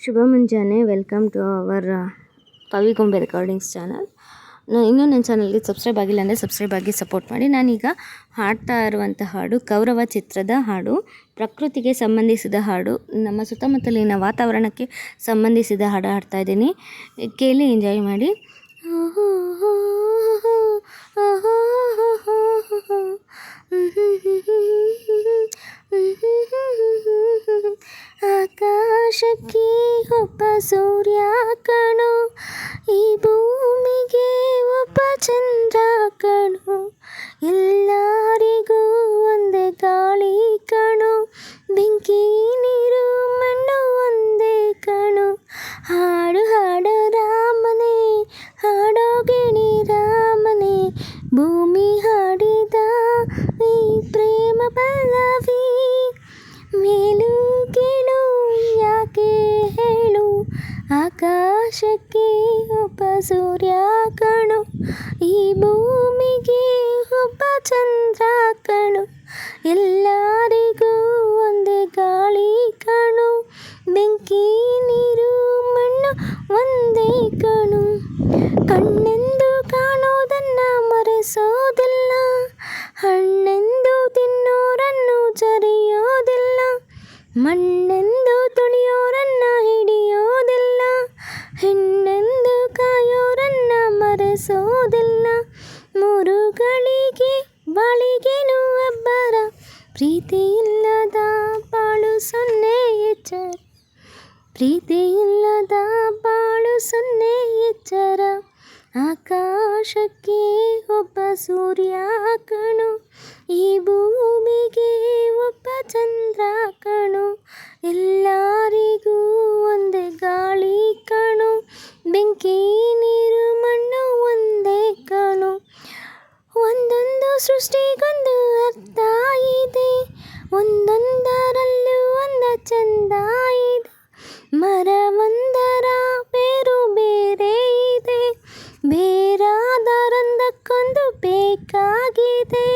ಶುಭ ಮುಂಜಾನೆ. Welcome to our Pavigombe recordings channel. ಇನ್ನೂ ನನ್ನ ಚಾನಲ್ಗೆ ಸಬ್ಸ್ಕ್ರೈಬ್ ಆಗಿಲ್ಲ ಅಂದರೆ ಸಬ್ಸ್ಕ್ರೈಬ್ ಆಗಿ ಸಪೋರ್ಟ್ ಮಾಡಿ. ನಾನೀಗ ಹಾಡ್ತಾ ಇರುವಂಥ ಹಾಡು ಕೌರವ ಚಿತ್ರದ ಹಾಡು. ಪ್ರಕೃತಿಗೆ ಸಂಬಂಧಿಸಿದ ಹಾಡು, ನಮ್ಮ ಸುತ್ತಮುತ್ತಲಿನ ವಾತಾವರಣಕ್ಕೆ ಸಂಬಂಧಿಸಿದ ಹಾಡು ಹಾಡ್ತಾ ಇದ್ದೀನಿ. ಕೇಳಿ ಎಂಜಾಯ್ ಮಾಡಿ. ಆಕಾಶಕ್ಕೆ ಒಬ್ಬ ಸೂರ್ಯ ಕಣೋ, ಈ ಭೂಮಿಗೆ ಒಬ್ಬ ಚಂದ್ರ ಕಣೋ, ಎಲ್ಲರಿಗೂ ಒಂದೇ ಗಾಳಿ ಕಣೋ, ಬೆಂಕಿ ನೀರು ಮಣ್ಣು ಒಂದೇ ಕಣೋ. ಹಾಡು ಹಾಡು ರಾಮನೇ, ಹಾಡೋ ಗಿಣಿ ರಾಮನೇ, ಭೂಮಿ ಹಾಡಿದ ಈ ಪ್ರೇಮ ಪಲ್ಲವಿ. ಮೇಲು ಕೀಳು ಯಾಕೆ ಹೇಳು, ಆಕಾಶಕ್ಕೆ ಒಬ್ಬ ಸೂರ್ಯ ಕಣೋ, ಈ ಭೂಮಿಗೆ ಒಬ್ಬ ಚಂದ್ರ ಕಣೋ, ಎಲ್ಲರಿಗೂ ಒಂದೇ ಗಾಳಿ ಕಣೋ, ಬೆಂಕಿ ನೀರು ಮಣ್ಣು ಒಂದೇ ಕಣೋ. ಕಣ್ಣೆಂದು ಕಾಣೋದನ್ನ ಮರೆಸೋದಿಲ್ಲ, ಹಣ್ಣೆಂದು ತಿನ್ನೋರನ್ನು ಜರಿಯೋದಿಲ್ಲ, ಮಣ್ಣೆಂದು ತುಳಿಯೋರನ್ನ ಹಿಡಿಯೋದಿಲ್ಲ, ಹೆಣ್ಣೆಂದು ಕಾಯೋರನ್ನ ಮರೆಸೋದಿಲ್ಲ. ಮೂರುಗಳಿಗೆ ಬಾಳಿಗೆನು ಅಬ್ಬರ, ಪ್ರೀತಿ ಇಲ್ಲದ ಬಾಳು ಸೊನ್ನೆ ಎಚ್ಚರ, ಪ್ರೀತಿ ಇಲ್ಲದ ಬಾಳು ಸೊನ್ನೆ ಎಚ್ಚರ. ಆಕಾಶಕ್ಕೆ ಒಬ್ಬ ಸೂರ್ಯ ಕಣೋ, ಈ ಭೂಮಿಗೆ ಒಬ್ಬ ಚಂದ್ರ ಕಣೋ, ಎಲ್ಲರಿಗೂ ಒಂದೇ ಗಾಳಿ ಕಣೋ, ಬೆಂಕಿ ನೀರು ಮಣ್ಣು ಒಂದೇ ಕಣೋ. ಒಂದೊಂದು ಸೃಷ್ಟಿಗೊಂದು ಅರ್ಥ ಇದೆ, ಒಂದೊಂದರಲ್ಲೂ ಒಂದು ಚಂದ ಇದೆ, ಮರವೊಂದರ ಬೇರು ಬೇರೆ ಇದೆ, ಬೇರಾದರೊಂದಕ್ಕೊಂದು ಬೇಕಾಗಿದೆ.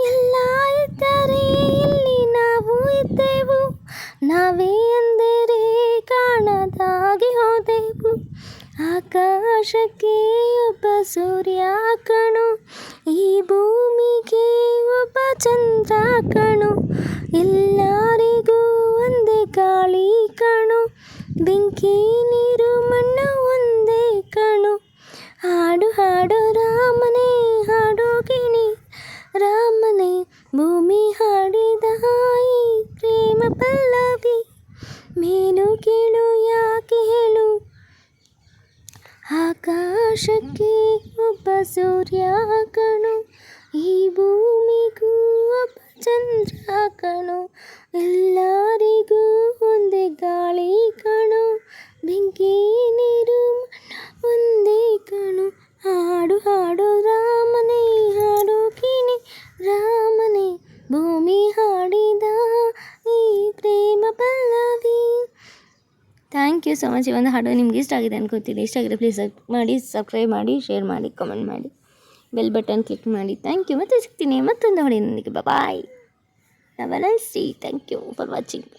ಎಲ್ಲ ಇದ್ದರೆ ಇಲ್ಲಿ ನಾವು ಇದ್ದೆವು, ನಾವೇ ಅಂದರೆ ಕಾಣದಾಗಿ ಹೋದೆವು. ಆಕಾಶಕ್ಕೆ ಒಬ್ಬ ಸೂರ್ಯ ಕಣೋ, ಈ ಭೂಮಿಗೆ ಒಬ್ಬ ಚಂದ್ರ ಕಣೋ, ಎಲ್ಲರಿಗೂ ಒಂದೇ ಗಾಳಿ ಕಣೋ, ಬೆಂಕಿ ನೀರು ಮಣ್ಣು ಒಂದೇ ಕಣೋ. ಹಾಡು ಹಾಡು ರಾಮನೇ, ಹಾಡೋ ಗಿಣಿ ರಾಮನೇ, ಭೂಮಿ ಹಾಡಿದ ಈ ಪ್ರೇಮ ಪಲ್ಲವಿ. ಮೇಲು ಕೀಳು ಯಾಕೆ ಹೇಳು, ಆಕಾಶಕ್ಕೆ ಒಬ್ಬ ಸೂರ್ಯ ಕಣೋ, ಈ ಭೂಮಿಗೂ ಒಬ್ಬ ಚಂದ್ರ ಕಣೋ, ಎಲ್ಲರಿಗೂ ಒಂದೇ ಗಾಳಿ ಕಣೋ, ಬೆಂಕಿ ನೀರು ಒಂದೇ ಕಣೋ. ಹಾಡು ಹಾಡು ರಾಮನೇ, ಹಾಡು ಗಿಣಿ ರಾಮನೇ, ಭೂಮಿ ಹಾಡಿದ ಈ Prema Pallavi. Thank you so much. ಈ ಒಂದು ಹಾಡು ನಿಮ್ಗೆ ಇಷ್ಟ ಆಗಿದೆ ಅನ್ಕೋತೀನಿ. ಇಷ್ಟ ಆಗಿದೆ ಪ್ಲೀಸ್ ಮಾಡಿ, ಸಬ್ಸ್ಕ್ರೈಬ್ ಮಾಡಿ, ಶೇರ್ ಮಾಡಿ, ಕಮೆಂಟ್ ಮಾಡಿ, ಬೆಲ್ ಬಟನ್ ಕ್ಲಿಕ್ ಮಾಡಿ. Thank you. ಮತ್ತೆ ಸಿಗ್ತೀನಿ ಮತ್ತೊಂದು ಹಾಡಿನೊಂದಿಗೆ. Bye. Have a nice day. Thank you for watching.